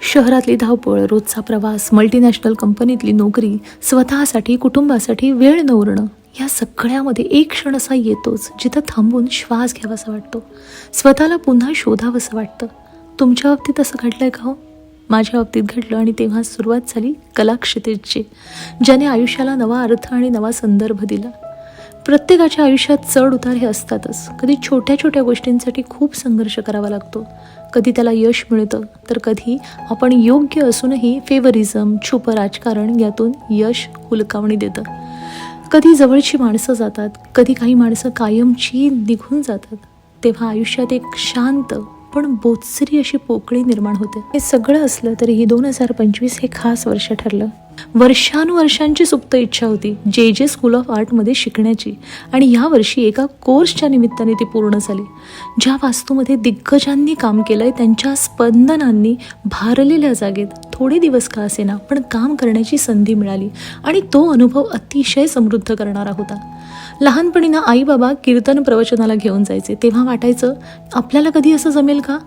शहरातली धावपळ, रोजचा प्रवास, मल्टीनॅशनल कंपनीतली नोकरी, स्वतःसाठी, कुटुंबासाठी वेळ न उरणं, या सगळ्यामध्ये एक क्षण असा येतोच जिथं थांबून श्वास घ्यावासा वाटतो, स्वतःला पुन्हा शोधावंसं वाटतं. तुमच्या बाबतीत असं घडलंय का हो? माझ्या बाबतीत घडलं आणि तेव्हा सुरुवात झाली कलाक्षेत्राची, ज्याने आयुष्याला नवा अर्थ आणि नवा संदर्भ दिला. प्रत्येकाच्या आयुष्यात चढ उतार हे असतातच. कधी छोट्या छोट्या गोष्टींसाठी खूप संघर्ष करावा लागतो, कधी त्याला यश मिळतं, तर कधी आपण योग्य असूनही फेवरिझम, छुप राजकारण यातून यश हुलकावणी देतं. कधी जवळची माणसं जातात, कधी काही माणसं कायमची निघून जातात. तेव्हा आयुष्यात एक शांत पण बोचरी अशी पोकळी निर्माण होते. हे सगळं असलं तरीही 2025 हे खास वर्ष ठरलं. वर्षानुवर्षांची सुप्त इच्छा होती जे स्कूल ऑफ आर्टमध्ये शिकण्याची, आणि या वर्षी एका कोर्सच्या निमित्ताने ती पूर्ण झाली. ज्या वास्तूमध्ये दिग्गजांनी काम केलंय त्यांच्या स्पंदनांनी भारलेल्या जागेत थोडे दिवस का असेना पण काम करण्याची संधी मिळाली, आणि तो अनुभव अतिशय समृद्ध करणारा होता. लहानपणी ना आई बाबा कीर्तन प्रवचनाला घेऊन जायचे, तेव्हा वाटायचं आपल्याला कधी असं जमेल का.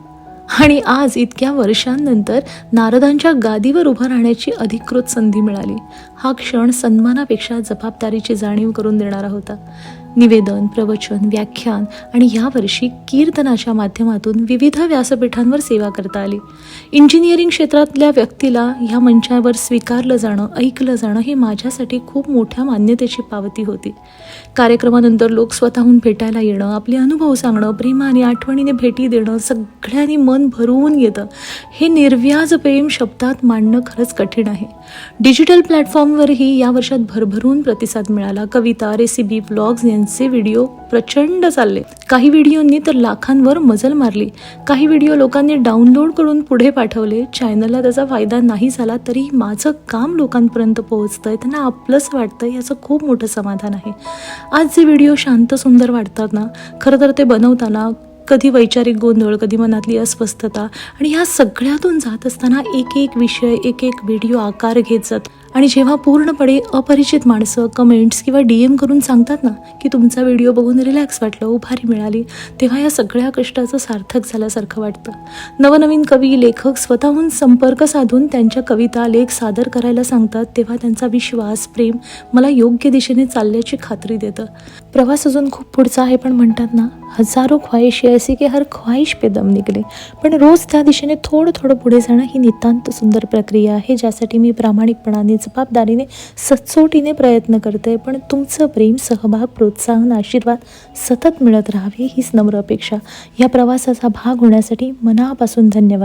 आणि आज इतक्या वर्षांनंतर नारदांच्या गादीवर उभं राहण्याची अधिकृत संधी मिळाली. हा क्षण सन्मानापेक्षा जबाबदारीची जाणीव करून देणारा होता. निवेदन, प्रवचन, व्याख्यान आणि यावर्षी कीर्तनाच्या माध्यमातून विविध व्यासपीठांवर सेवा करता आली. इंजिनिअरिंग क्षेत्रातल्या व्यक्तीला ह्या मंचावर स्वीकारलं जाणं, ऐकलं जाणं हे माझ्यासाठी खूप मोठ्या मान्यतेची पावती होती. कार्यक्रमानंतर लोक स्वतःहून भेटायला येणं, आपले अनुभव सांगणं, प्रेमाने आठवणीने भेटी देणं, सगळ्यांनी मन भरवून येतं. हे निर्व्याज प्रेम शब्दात मांडणं खरंच कठीण आहे. डिजिटल प्लॅटफॉर्मवरही या वर्षात भरभरून प्रतिसाद मिळाला. कविता, रेसिपी, ब्लॉग्स यांचे व्हिडिओ प्रचंड चालले. काही व्हिडिओंनी तर लाखांवर मजल मारली. काही व्हिडिओ लोकांनी डाउनलोड करून पुढे पाठवले. चॅनलला त्याचा फायदा नाही झाला तरी माझं काम लोकांपर्यंत पोहोचतंय, त्यांना आपलंच वाटतंय, याचं खूप मोठं समाधान आहे. आज जे व्हिडिओ शांत सुंदर वाटतात ना, खरं तर ते बनवताना कधी वैचारिक गोंधळ, कधी मनातली अस्वस्थता, आणि ह्या सगळ्यातून जात असताना एक एक विषय, एक एक व्हिडिओ आकार घेत जात. आणि जेव्हा पूर्णपणे अपरिचित माणसं कमेंट्स किंवा DM करून सांगतात ना की तुमचा व्हिडिओ बघून रिलॅक्स वाटलं, उभारी मिळाली, तेव्हा या सगळ्या कष्टाचं सार्थक झाल्यासारखं वाटतं. नवनवीन कवी, लेखक स्वतःहून संपर्क साधून त्यांच्या कविता, लेख सादर करायला सांगतात, तेव्हा त्यांचा विश्वास, प्रेम मला योग्य दिशेने चालल्याची खात्री देतं. प्रवास अजून खूप पुढचा आहे, पण म्हणतात ना, हजारो ख्वाहिशी ऐसी की हर ख्वाहिश पे दम निघले. पण रोज त्या दिशेने थोडं थोडं पुढे जाणं ही नितांत सुंदर प्रक्रिया आहे, ज्यासाठी मी प्रामाणिकपणाने, जबाबदारीने, सचोटीने प्रयत्न करते. पण तुमचं प्रेम, सहभाग, प्रोत्साहन, आशीर्वाद सतत मिळत राहावे हीच नम्र अपेक्षा. या प्रवासाचा भाग होण्यासाठी मनापासून धन्यवाद.